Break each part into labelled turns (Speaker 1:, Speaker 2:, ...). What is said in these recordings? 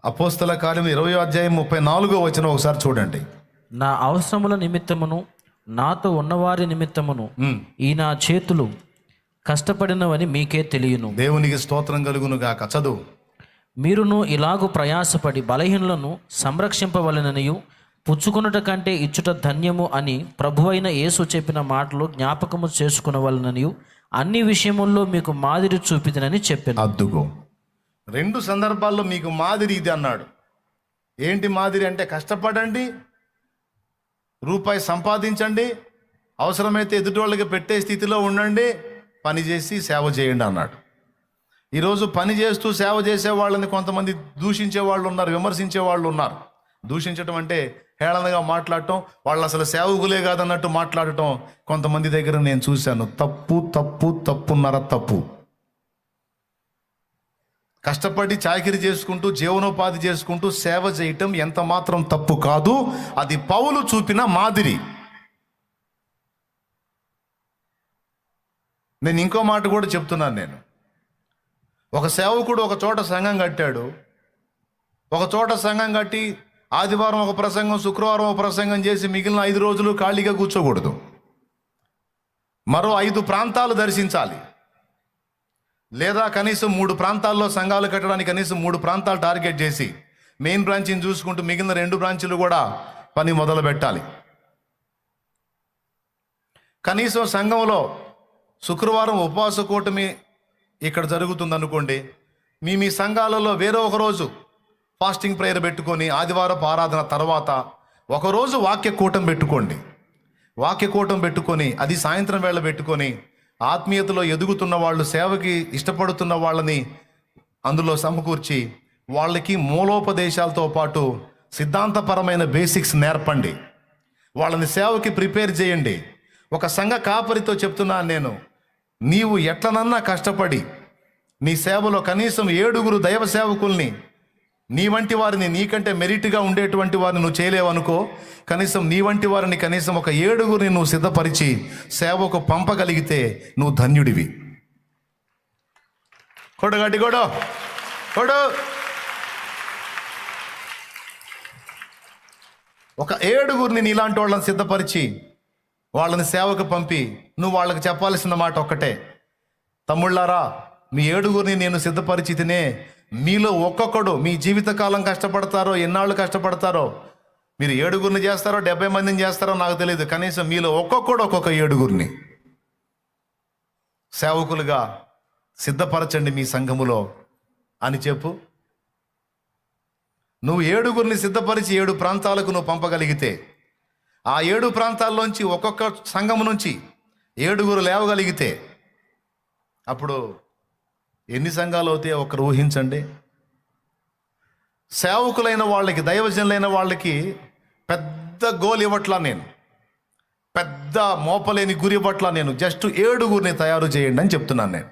Speaker 1: అపోస్తల కార్యం 20 అధ్యాయం 34 ఒకసారి చూడండి.
Speaker 2: నా అవసరముల నిమిత్తమును నాతో ఉన్నవారి నిమిత్తమును ఈ నా చేతులు కష్టపడినవని మీకే తెలియను.
Speaker 1: దేవునికి స్తోత్రం కలుగును గాక. చదువు.
Speaker 2: మీరును ఇలాగు ప్రయాసపడి బలహీనులను సంరక్షింపవలెననియు పుచ్చుకొనుట కంటే ఇచ్చుట ధన్యము అని ప్రభువైన యేసు చెప్పిన మాటలు జ్ఞాపకము చేసుకునవలెననియు అన్ని విషయముల్లో మీకు మాదిరి చూపిదనని చెప్పాను.
Speaker 1: అద్దుగో 2 సందర్భాల్లో మీకు మాదిరి ఇది అన్నాడు. ఏంటి మాదిరి అంటే, కష్టపడండి, రూపాయి సంపాదించండి, అవసరమైతే ఎదుటోళ్ళకి పెట్టే స్థితిలో ఉండండి, పని చేసి సేవ చేయండి అన్నాడు. ఈరోజు పని చేస్తూ సేవ చేసే వాళ్ళని కొంతమంది దూషించే వాళ్ళు ఉన్నారు, విమర్శించే వాళ్ళు ఉన్నారు. దూషించడం అంటే హేళనగా మాట్లాడటం, వాళ్ళు అసలు సేవకులే కాదన్నట్టు మాట్లాడటం కొంతమంది దగ్గర నేను చూశాను. తప్పు తప్పు తప్పున్నర తప్పు. కష్టపడి చాకిరీ చేసుకుంటూ జీవనోపాధి చేసుకుంటూ సేవ చేయటం ఎంత మాత్రం తప్పు కాదు. అది పౌలు చూపిన మాదిరి. నేను ఇంకో మాట కూడా చెప్తున్నాను. నేను ఒక సేవకుడు ఒక చోట సంఘం కట్టాడు. ఒక చోట సంఘం కట్టి ఆదివారం ఒక ప్రసంగం, శుక్రవారం ఒక ప్రసంగం చేసి మిగిలిన 5 రోజులు ఖాళీగా కూర్చోకూడదు. మరో 5 ప్రాంతాలు దర్శించాలి. లేదా కనీసం 3 ప్రాంతాల్లో సంఘాలు కట్టడానికి కనీసం 3 ప్రాంతాలు టార్గెట్ చేసి మెయిన్ బ్రాంచ్ని చూసుకుంటూ మిగిలిన 2 బ్రాంచీలు కూడా పని మొదలు పెట్టాలి. కనీసం సంఘంలో శుక్రవారం ఉపవాస కూటమి ఇక్కడ జరుగుతుంది అనుకోండి, మీ సంఘాలలో వేరే ఒక రోజు ఫాస్టింగ్ ప్రేయర్ పెట్టుకొని ఆదివారపు ఆరాధన తర్వాత ఒకరోజు వాక్య కూటం పెట్టుకోండి. వాక్య కూటం పెట్టుకొని అది సాయంత్రం వేళ పెట్టుకొని ఆత్మీయతలో ఎదుగుతున్న వాళ్ళు, సేవకి ఇష్టపడుతున్న వాళ్ళని అందులో సమకూర్చి వాళ్ళకి మూలోపదేశాలతో పాటు సిద్ధాంతపరమైన బేసిక్స్ నేర్పండి. వాళ్ళని సేవకి ప్రిపేర్ చేయండి. ఒక సంఘ కాపరితో చెప్తున్నాను నేను, నీవు ఎట్లనన్నా కష్టపడి నీ సేవలో కనీసం 7 దైవ సేవకుల్ని, నీ వంటి వారిని, నీకంటే మెరిట్గా ఉండేటువంటి వారిని నువ్వు చేయలేవనుకో, కనీసం నీ వంటి వారిని కనీసం ఒక 7 నువ్వు సిద్ధపరిచి సేవకు పంపగలిగితే నువ్వు ధన్యుడివి. కొడగడ్డి కొడు కొడు. ఒక 7 నీలాంటి వాళ్ళని సిద్ధపరిచి వాళ్ళని సేవకు పంపి నువ్వు వాళ్ళకి చెప్పాల్సిన మాట ఒక్కటే, తమ్ముళ్ళారా, మీ 7 నేను సిద్ధపరిచితేనే మీలో ఒక్కొక్కడు మీ జీవితకాలం కష్టపడతారో, ఎన్నాళ్ళు కష్టపడతారో, మీరు 7 చేస్తారో 70 మందిని చేస్తారో నాకు తెలియదు, కనీసం మీలో ఒక్కొక్కడు ఒక్కొక్క 7 సేవకులుగా సిద్ధపరచండి మీ సంఘములో అని చెప్పు. నువ్వు 7 సిద్ధపరిచి 7 ప్రాంతాలకు నువ్వు పంపగలిగితే, ఆ 7 ప్రాంతాల్లోంచి ఒక్కొక్క సంఘం నుంచి 7 లేవగలిగితే అప్పుడు ఎన్ని సంఘాలు అవుతాయో ఒకరు ఊహించండి. సేవకులైన వాళ్ళకి, దైవజనులైన వాళ్ళకి పెద్ద గోల్ ఇవ్వట్లా నేను, పెద్ద మోపలేని గురి ఇవ్వట్లా నేను. జస్ట్ 7 తయారు చేయండి అని చెప్తున్నాను నేను.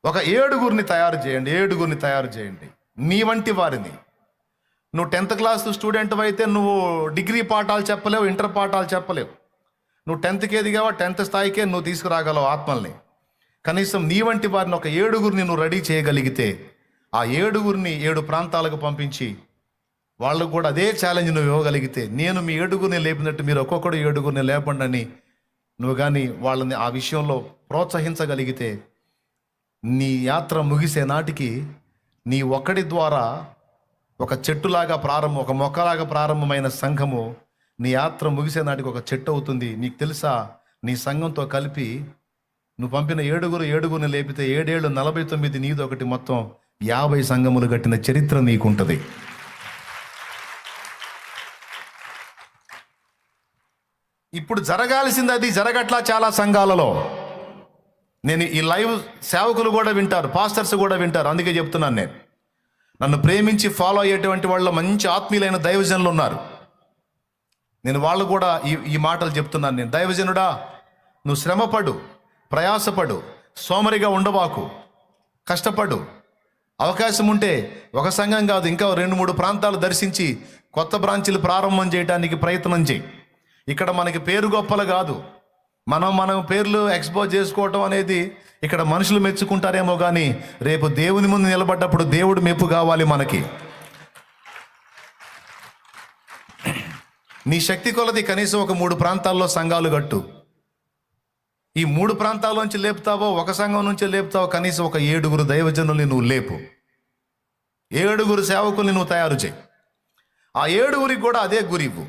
Speaker 1: ఒక 7 తయారు చేయండి, 7 తయారు చేయండి. నీ వంటి వారిని. నువ్వు 10th క్లాస్ స్టూడెంట్ అయితే నువ్వు డిగ్రీ పాఠాలు చెప్పలేవు, ఇంటర్ పాఠాలు చెప్పలేవు. నువ్వు 10th ఎదిగావా, 10th స్థాయికే నువ్వు తీసుకురాగలవు ఆత్మల్ని. కనీసం నీ వంటి వారిని ఒక 7 నువ్వు రెడీ చేయగలిగితే, ఆ 7 ప్రాంతాలకు పంపించి వాళ్ళకు కూడా అదే ఛాలెంజ్ నువ్వు ఇవ్వగలిగితే, నేను మీ 7 లేపినట్టు మీరు ఒక్కొక్కడు 7 లేపండి అని నువ్వు కానీ వాళ్ళని ఆ విషయంలో ప్రోత్సహించగలిగితే, నీ యాత్ర ముగిసే నాటికి నీ ఒక్కడి ద్వారా ఒక చెట్టులాగా ఒక మొక్కలాగా ప్రారంభమైన సంఘము నీ యాత్ర ముగిసే నాటికి ఒక చెట్టు అవుతుంది. నీకు తెలుసా, నీ సంఘంతో కలిపి నువ్వు పంపిన 7 లేపితే 7 ఏళ్ళు 49 నీది ఒకటి, మొత్తం 50 సంఘములు కట్టిన చరిత్ర నీకుంటుంది. ఇప్పుడు జరగాల్సింది అది జరగట్లా చాలా సంఘాలలో. నేను ఈ లైవ్ సేవకులు కూడా వింటారు, పాస్టర్స్ కూడా వింటారు. అందుకే చెప్తున్నాను, నేను నన్ను ప్రేమించి ఫాలో అయ్యేటువంటి వాళ్ళ మంచి ఆత్మీయులైన దైవజనులు ఉన్నారు. నేను వాళ్ళు కూడా ఈ మాటలు చెప్తున్నాను. నేను, దైవజనుడా, నువ్వు శ్రమపడు, ప్రయాసపడు, సోమరిగా ఉండవాకు, కష్టపడు. అవకాశం ఉంటే ఒక సంఘం కాదు, ఇంకా 2-3 ప్రాంతాలు దర్శించి కొత్త బ్రాంచీలు ప్రారంభం చేయడానికి ప్రయత్నం చేయి. ఇక్కడ మనకి పేరు గొప్పలు కాదు, మనం పేర్లు ఎక్స్పోజ్ చేసుకోవటం అనేది ఇక్కడ మనుషులు మెచ్చుకుంటారేమో కానీ రేపు దేవుని ముందు నిలబడ్డప్పుడు దేవుడు మెప్పు కావాలి మనకి. నీ శక్తి కొలది కనీసం ఒక 3 ప్రాంతాల్లో సంఘాలు కట్టు. ఈ 3 ప్రాంతాల నుంచి లేపుతావో, ఒక సంఘం నుంచి లేపుతావో, కనీసం ఒక 7 దైవజనుల్ని నువ్వు లేపు. 7 సేవకుల్ని నువ్వు తయారు చేయి. ఆ 7 కూడా అదే గురివు.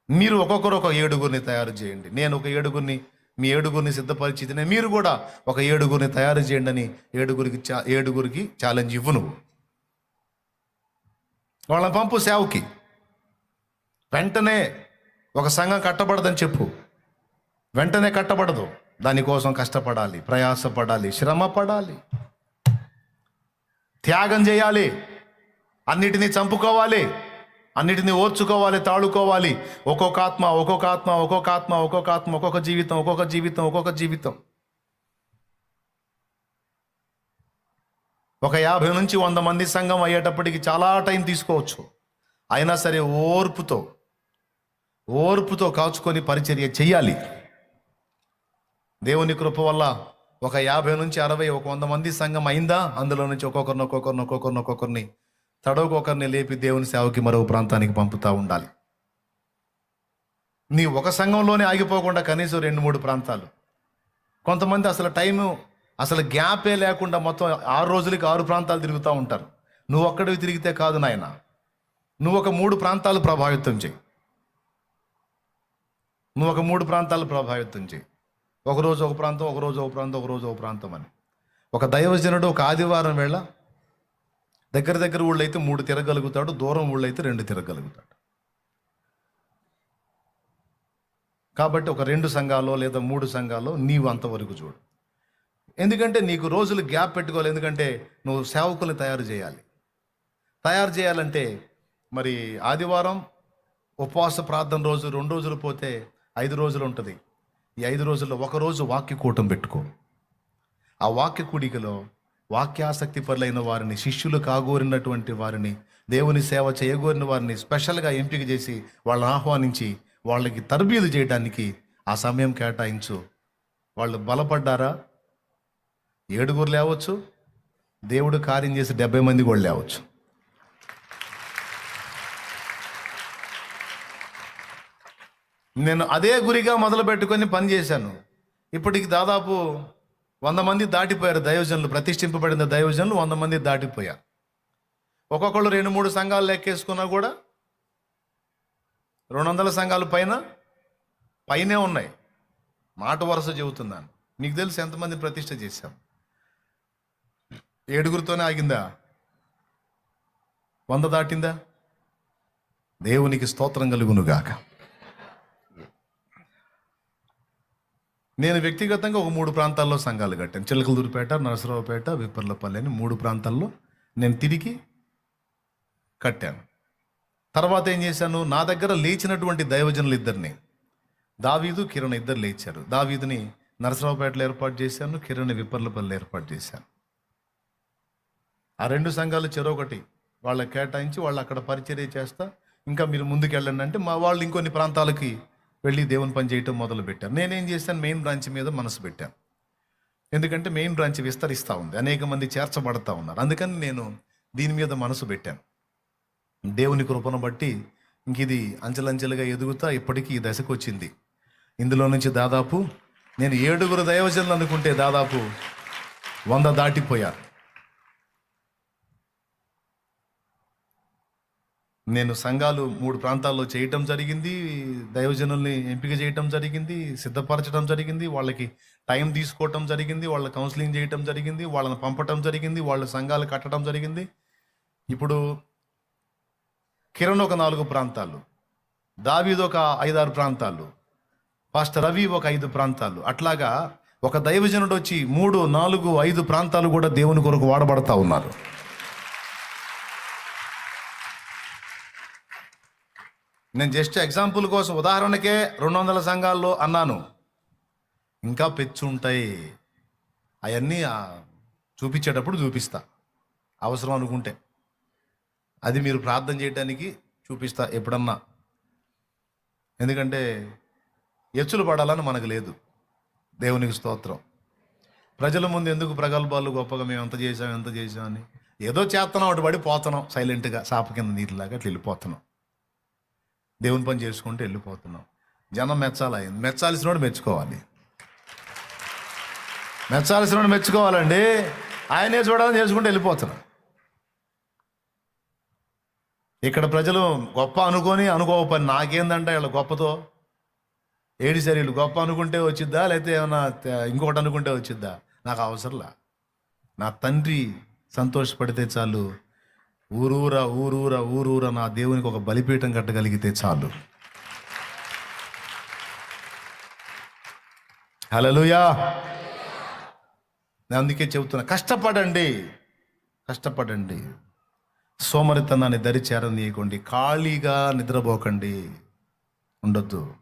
Speaker 1: మీరు ఒక్కొక్కరు ఒక 7 తయారు చేయండి. నేను ఒక 7 మీ 7 సిద్ధపరిచితేనే మీరు కూడా ఒక 7 తయారు చేయండి అని 7 ఛాలెంజ్ ఇవ్వు. నువ్వు వాళ్ళని పంపు సేవకి. వెంటనే ఒక సంఘం కట్టబడదని చెప్పు. వెంటనే కట్టబడదు. దానికోసం కష్టపడాలి, ప్రయాసపడాలి, శ్రమ పడాలి, త్యాగం చేయాలి, అన్నిటినీ చంపుకోవాలి, అన్నిటినీ ఓర్చుకోవాలి, తాళుకోవాలి. ఒక్కొక్క ఆత్మ, ఒక్కొక్క జీవితం. ఒక 50 నుంచి 100 మంది సంఘం అయ్యేటప్పటికి చాలా టైం తీసుకోవచ్చు. అయినా సరే ఓర్పుతో కాచుకొని పరిచర్య చెయ్యాలి. దేవుని కృప వల్ల ఒక 50 నుంచి 60, ఒక 100 మంది సంఘం అయిందా, అందులో నుంచి ఒక్కొక్కరిని తడవకొకరిని లేపి దేవుని సేవకి మరో ప్రాంతానికి పంపుతూ ఉండాలి. నీ ఒక సంఘంలోనే ఆగిపోకుండా కనీసం 2-3 ప్రాంతాలు. కొంతమంది అసలు గ్యాపే లేకుండా మొత్తం 6 రోజులకి 6 ప్రాంతాలు తిరుగుతూ ఉంటారు. నువ్వు ఒక్కడివి తిరిగితే కాదు నాయన. నువ్వు ఒక 3 ప్రాంతాలు ప్రభావితం చేయి. ఒకరోజు ఒక ప్రాంతం, ఒకరోజు ఒక ప్రాంతం అని. ఒక దైవజనుడు ఒక ఆదివారం వేళ దగ్గర ఊళ్ళో అయితే 3 తిరగలుగుతాడు, దూరం ఊళ్ళో అయితే 2 తిరగలుగుతాడు. కాబట్టి ఒక 2 సంఘాల్లో లేదా 3 సంఘాల్లో నీవు అంతవరకు చూడు. ఎందుకంటే నీకు రోజులు గ్యాప్ పెట్టుకోవాలి. ఎందుకంటే నువ్వు సేవకుల్ని తయారు చేయాలంటే మరి ఆదివారం ఉపవాస ప్రార్థన రోజు 2 రోజులు పోతే 5 రోజులు ఉంటుంది. ఈ 5 రోజుల్లో ఒక రోజు వాక్య కూటం పెట్టుకో. ఆ వాక్య కూడికలో వాక్యాసక్తి పరులైన వారిని, శిష్యులు కాగోరినటువంటి వారిని, దేవుని సేవ చేయగోరిన వారిని స్పెషల్గా ఎంపిక చేసి వాళ్ళని ఆహ్వానించి వాళ్ళకి తరబీదు చేయడానికి ఆ సమయం కేటాయించు. వాళ్ళు బలపడ్డారా 7 లేవచ్చు, దేవుడు కార్యం చేసి 70 మంది కూడా లేవచ్చు. నేను అదే గురిగా మొదలు పెట్టుకొని పని చేశాను. ఇప్పటికి దాదాపు 100 మంది దాటిపోయారు దైవజనులు. ప్రతిష్ఠింపబడిన దైవజనులు 100 మంది దాటిపోయారు. ఒక్కొక్కళ్ళు 2-3 సంఘాలు లెక్కేసుకున్నా కూడా 200 సంఘాలు పైనే ఉన్నాయి. మాట వరుస చెబుతున్నాను. మీకు తెలుసు ఎంతమంది ప్రతిష్ఠ చేశాం? 7తోనే ఆగిందా? 100 దాటిందా? దేవునికి స్తోత్రం కలుగునుగాక. నేను వ్యక్తిగతంగా ఒక 3 ప్రాంతాల్లో సంఘాలు కట్టాను. చిలకలూరుపేట, నరసరావుపేట, విప్పర్లపల్లి అని 3 ప్రాంతాల్లో నేను తిరిగి కట్టాను. తర్వాత ఏం చేశాను, నా దగ్గర లేచినటువంటి దైవజనులు 2, దావీదు, కిరణ్ 2 లేచారు. దావీదుని నరసరావుపేటలో ఏర్పాటు చేశాను, కిరణ్ విప్పర్లపల్లి ఏర్పాటు చేశాను. ఆ 2 సంఘాలు చెరొకటి వాళ్ళకి కేటాయించి వాళ్ళు అక్కడ పరిచర్య చేస్తా, ఇంకా మీరు ముందుకు వెళ్ళండి అంటే మా వాళ్ళు ఇంకొన్ని ప్రాంతాలకి వెళ్ళి దేవుని పని చేయటం మొదలు పెట్టారు. నేనేం చేశాను, మెయిన్ బ్రాంచ్ మీద మనసు పెట్టాను. ఎందుకంటే మెయిన్ బ్రాంచ్ విస్తరిస్తూ ఉంది, అనేక మంది చేర్చబడతా ఉన్నారు. అందుకని నేను దీని మీద మనసు పెట్టాను. దేవుని కృపను బట్టి ఇంక ఇది అంచెలంచెలుగా ఎదుగుతా ఇప్పటికీ ఈ దశకు వచ్చింది. ఇందులో నుంచి దాదాపు నేను 7 దైవజనులు అనుకుంటే దాదాపు 100 దాటిపోయారు. నేను సంఘాలు 3 ప్రాంతాల్లో చేయటం జరిగింది, దైవజనుల్ని ఎంపిక చేయటం జరిగింది, సిద్ధపరచడం జరిగింది, వాళ్ళకి టైం తీసుకోవటం జరిగింది, వాళ్ళ కౌన్సిలింగ్ చేయటం జరిగింది, వాళ్ళని పంపటం జరిగింది, వాళ్ళ సంఘాలు కట్టడం జరిగింది. ఇప్పుడు కిరణ్ ఒక 4 ప్రాంతాలు, దావీదు ఒక 5-6 ప్రాంతాలు, పాస్టర్ రవి ఒక 5 ప్రాంతాలు. అట్లాగా ఒక దైవజనుడు వచ్చి 3, 4, 5 ప్రాంతాలు కూడా దేవుని కొరకు వాడబడతా ఉన్నారు. నేను జస్ట్ ఎగ్జాంపుల్ కోసం, ఉదాహరణకే 200 సంఘాల్లో అన్నాను. ఇంకా పెచ్చు ఉంటాయి, అవన్నీ చూపించేటప్పుడు చూపిస్తా, అవసరం అనుకుంటే. అది మీరు ప్రార్థన చేయడానికి చూపిస్తా ఎప్పుడన్నా. ఎందుకంటే ఎచ్చులు పడాలని మనకు లేదు. దేవునికి స్తోత్రం. ప్రజల ముందు ఎందుకు ప్రగల్భాలు గొప్పగా మేము ఎంత చేసాం అని. ఏదో చేస్తున్నాం, అటు పడి పోతున్నాం సైలెంట్గా, సాప కింద నీటిలాగా అట్లా వెళ్ళిపోతున్నాం. దేవుని పని చేసుకుంటూ వెళ్ళిపోతున్నాం. జనం మెచ్చాల్సినోడు మెచ్చుకోవాలి. మెచ్చాల్సినోడు మెచ్చుకోవాలండి. ఆయనే చూడాలని చేసుకుంటూ వెళ్ళిపోతున్నాం. ఇక్కడ ప్రజలు గొప్ప అనుకోవ పని నాకేందంటే వీళ్ళ గొప్పతో ఏడిసారి. వీళ్ళు గొప్ప అనుకుంటే వచ్చిద్దా, లేకపోతే ఏమన్నా ఇంకొకటి అనుకుంటే వచ్చిద్దా, నాకు అవసరంలా. నా తండ్రి సంతోషపడితే చాలు. ఊరూరా నా దేవునికి ఒక బలిపీఠం కట్టగలిగితే చాలు. హల్లెలూయా. నేను అందుకే చెబుతున్నా, కష్టపడండి. సోమరితనాన్ని దరి చేరనీయకండి. ఖాళీగా నిద్రపోకండి, ఉండొద్దు.